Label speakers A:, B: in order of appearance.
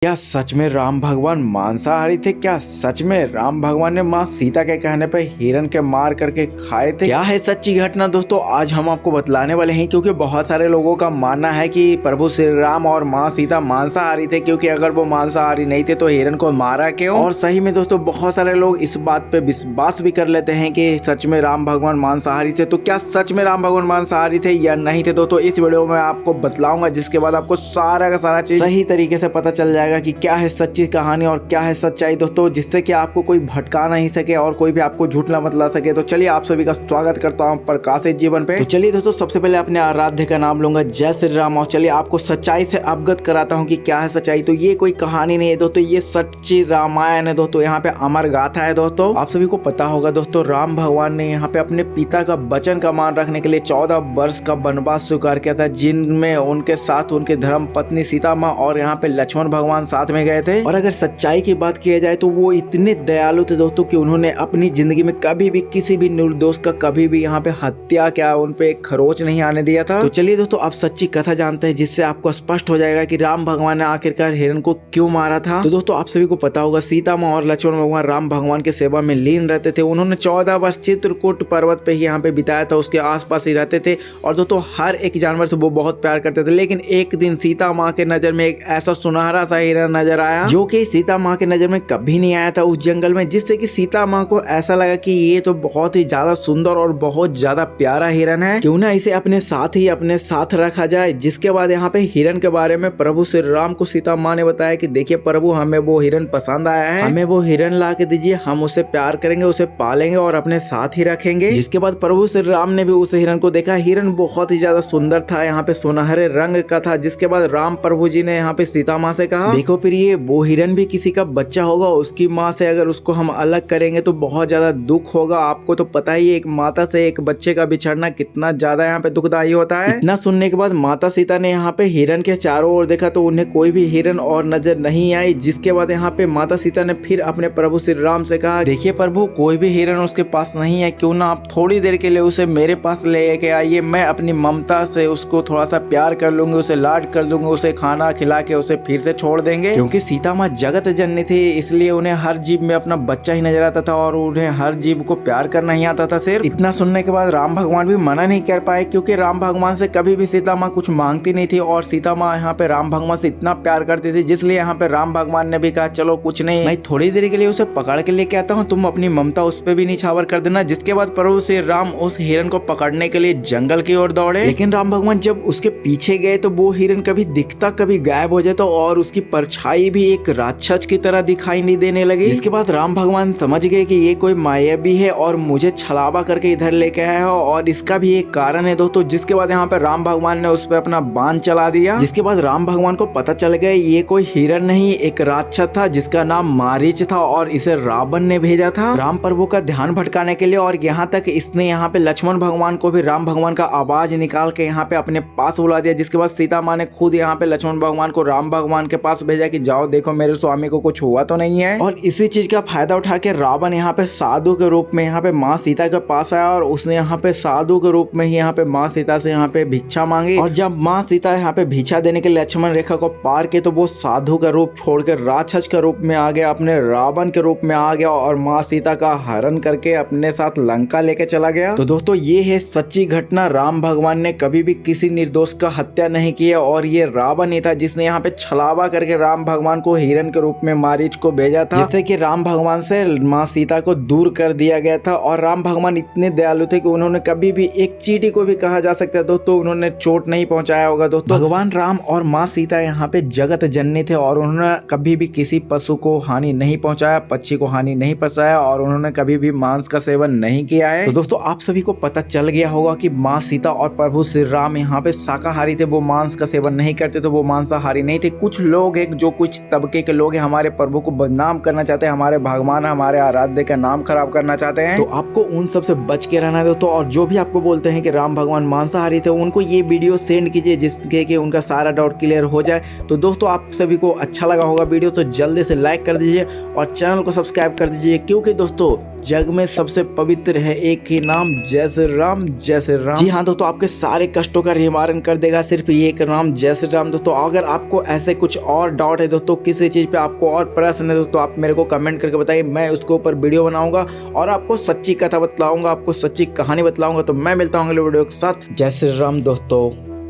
A: क्या सच में राम भगवान मांसाहारी थे? क्या सच में राम भगवान ने माँ सीता के कहने पर हिरण के मार करके खाए थे? क्या है सच्ची घटना दोस्तों, आज हम आपको बतलाने वाले हैं। क्योंकि बहुत सारे लोगों का मानना है कि प्रभु श्री राम और माँ सीता मांसाहारी थे, क्योंकि अगर वो मांसाहारी नहीं थे तो हिरण को मारा क्यों। और सही में दोस्तों बहुत सारे लोग इस बात पे विश्वास भी कर लेते हैं कि सच में राम भगवान मांसाहारी थे। तो क्या सच में राम भगवान मांसाहारी थे या नहीं थे दोस्तों, इस वीडियो में आपको बतलाऊंगा, जिसके बाद आपको सारा का सारा चीज सही तरीके से पता चल जाएगा कि क्या है सच्ची कहानी और क्या है सच्चाई दोस्तों, जिससे कि आपको कोई भटका नहीं सके और कोई भी आपको झूठ ना बतला सके। तो चलिए आप सभी का स्वागत करता हूं प्रकाशित जीवन पे। तो चलिए दोस्तों सबसे पहले अपने आराध्य का नाम लूंगा, जय श्री राम। और चलिए आपको सच्चाई से अवगत कराता हूँ कि क्या है सच्चाई। तो ये कोई कहानी नहीं है दोस्तों, ये सच्ची रामायण है दोस्तों। यहाँ पे अमर गाथा है दोस्तों। आप सभी को पता होगा दोस्तों, राम भगवान ने यहाँ पे अपने पिता का वचन का मान रखने के लिए 14 वर्ष का वनवास स्वीकार किया था, जिनमें उनके साथ उनके धर्म पत्नी सीता माँ और यहाँ पे लक्ष्मण भगवान साथ में गए थे। और अगर सच्चाई की बात किया जाए तो वो इतने दयालु थे दोस्तों कि उन्होंने अपनी जिंदगी में कभी भी किसी भी निर्दोष का कभी भी यहाँ पे हत्या क्या उन पे खरोच नहीं आने दिया था। तो चलिए दोस्तों आप सच्ची कथा जानते हैं, जिससे आपको स्पष्ट हो जाएगा कि राम भगवान ने आखिरकार हिरण को क्यों मारा था। तो दोस्तों आप सभी को पता होगा, सीता माँ और लक्ष्मण भगवान राम भगवान की सेवा में लीन रहते थे। उन्होंने 14 वर्ष चित्रकूट पर्वत पे ही यहाँ पे बिताया था, उसके आसपास ही रहते थे। और दोस्तों हर एक जानवर से वो बहुत प्यार करते थे। लेकिन एक दिन सीता माँ के नजर में एक ऐसा सुनहरा सा हिरण नजर आया, जो कि सीता माँ के नजर में कभी नहीं आया था उस जंगल में, जिससे कि सीता माँ को ऐसा लगा कि ये तो बहुत ही ज्यादा सुंदर और बहुत ज्यादा प्यारा हिरण है, क्यों ना इसे अपने साथ रखा जाए। जिसके बाद यहाँ पे हिरण के बारे में प्रभु श्री राम को सीता माँ ने बताया कि देखिए प्रभु, हमें वो हिरण पसंद आया है, हमें वो हिरण ला के दीजिए, हम उसे प्यार करेंगे, उसे पालेंगे और अपने साथ ही रखेंगे। जिसके बाद प्रभु श्री राम ने भी उस हिरण को देखा। हिरण बहुत ही ज्यादा सुंदर था, यहाँ पे सुनहरे रंग का था। जिसके बाद राम प्रभु जी ने यहाँ पे सीता माँ से कहा, देखो प्रिय, वो हिरण भी किसी का बच्चा होगा, उसकी माँ से अगर उसको हम अलग करेंगे तो बहुत ज्यादा दुख होगा। आपको तो पता ही है एक माता से एक बच्चे का बिछड़ना कितना ज्यादा यहाँ पे दुखदायी होता है। इतना सुनने के बाद माता सीता ने यहाँ पे हिरण के चारों ओर देखा तो उन्हें कोई भी हिरण और नजर नहीं आई। जिसके बाद यहाँ पे माता सीता ने फिर अपने प्रभु श्री राम से कहा, देखिए प्रभु, कोई भी हिरण उसके पास नहीं है, क्यों ना आप थोड़ी देर के लिए उसे मेरे पास ले के आइए, मैं अपनी ममता से उसको थोड़ा सा प्यार कर लूंगी, उसे लाड कर दूंगी, उसे खाना खिला के उसे फिर से छोड़ देंगे। क्योंकि सीता माँ जगत जननी थी, इसलिए उन्हें हर जीव में अपना बच्चा ही नजर आता था और उन्हें हर जीव को प्यार करना ही आता था सिर्फ। इतना सुनने के बाद राम भगवान भी मना नहीं कर पाए, क्योंकि राम भगवान से कभी भी सीता माँ कुछ मांगती नहीं थी और सीता माँ यहाँ पे राम भगवान से इतना प्यार करती थी। जिसलिए यहाँ पे राम भगवान ने भी कहा, चलो कुछ नहीं, मैं थोड़ी देर के लिए उसे पकड़ के लेके आता हूँ, तुम अपनी ममता उस पर भी निछावर कर देना। जिसके बाद प्रभु श्री राम उस हिरण को पकड़ने के लिए जंगल की ओर दौड़े। लेकिन राम भगवान जब उसके पीछे गए तो वो हिरण कभी दिखता कभी गायब हो जाता और उसकी परछाई भी एक राक्षस की तरह दिखाई नहीं देने लगी। जिसके बाद राम भगवान समझ गए कि ये कोई मायावी है और मुझे छलावा करके इधर लेके आया है, और इसका भी एक कारण है दोस्तों। जिसके बाद यहाँ पे राम भगवान ने उस पर अपना बाण चला दिया। जिसके बाद राम भगवान को पता चल गया ये कोई हिरण नहीं, एक राक्षस था जिसका नाम मारीच था और इसे रावण ने भेजा था राम प्रभु का ध्यान भटकाने के लिए। और यहाँ तक इसने यहाँ पे लक्ष्मण भगवान को भी राम भगवान का आवाज निकाल के यहाँ पे अपने पास बुला दिया। जिसके बाद सीता माँ ने खुद यहाँ पे लक्ष्मण भगवान को राम भगवान के पास भेजा कि जाओ देखो मेरे स्वामी को कुछ हुआ तो नहीं है। और इसी चीज का फायदा उठा के रावण यहाँ पे साधु के रूप में यहाँ पे माँ सीता के पास आया और उसने यहाँ पे साधु के रूप में ही यहाँ पे माँ सीता से यहाँ पे भिक्षा मांगी। और जब माँ सीता यहाँ पे भिक्षा देने के लिए लक्ष्मण रेखा को पार के तो वो साधु का रूप छोड़कर राक्षस के रूप में आ गया, अपने रावण के रूप में आ गया और माँ सीता का हरण करके अपने साथ लंका लेके चला गया। तो दोस्तों ये है सच्ची घटना, राम भगवान ने कभी भी किसी निर्दोष का हत्या नहीं किया और ये रावण ही था जिसने यहाँ पे छलावा करके राम भगवान को हिरण के रूप में मारीच को भेजा था, जिससे कि राम भगवान से माँ सीता को दूर कर दिया गया था। और राम भगवान इतने दयालु थे कि उन्होंने कभी भी एक चींटी को भी कहा जा सकता है दोस्तों उन्होंने चोट नहीं पहुंचाया होगा दोस्तों। भगवान राम और माँ सीता यहाँ पे जगत जननी थे और उन्होंने कभी भी किसी पशु को हानि नहीं पहुंचाया, पक्षी को हानि नहीं पहुंचाया और उन्होंने कभी भी मांस का सेवन नहीं किया है। तो दोस्तों आप सभी को पता चल गया होगा कि माँ सीता और प्रभु श्री राम यहाँ पे शाकाहारी थे, वो मांस का सेवन नहीं करते थे, वो मांसाहारी नहीं थे। कुछ लोग एक जो कुछ तबके के लोग हमारे प्रभु को बदनाम करना चाहते हैं, हमारे भगवान हमारे आराध्य का नाम खराब करना चाहते हैं। तो आपको उन सब से बच के रहना है दोस्तों। और जो भी आपको बोलते हैं कि राम भगवान मांसाहारी थे, उनको ये वीडियो सेंड कीजिए जिसके कि उनका सारा डाउट क्लियर हो जाए। तो दोस्तों आप सभी को अच्छा लगा होगा वीडियो तो जल्दी से लाइक कर दीजिए और चैनल को सब्सक्राइब कर दीजिए, क्योंकि दोस्तों जग में सबसे पवित्र है एक ही नाम, जय श्री राम जय श्री राम। जी हाँ दोस्तों, आपके सारे कष्टों का निवारण कर देगा सिर्फ ये एक नाम, जय श्री राम। दोस्तों अगर आपको ऐसे कुछ और डाउट है दोस्तों, किसी चीज पे आपको और प्रश्न है दोस्तों, आप मेरे को कमेंट करके बताइए, मैं उसके ऊपर वीडियो बनाऊंगा और आपको सच्ची कथा बतलाऊंगा, आपको सच्ची कहानी बतलाऊंगा। तो मैं मिलता हूँ अगले वीडियो के साथ। जय श्री राम दोस्तों।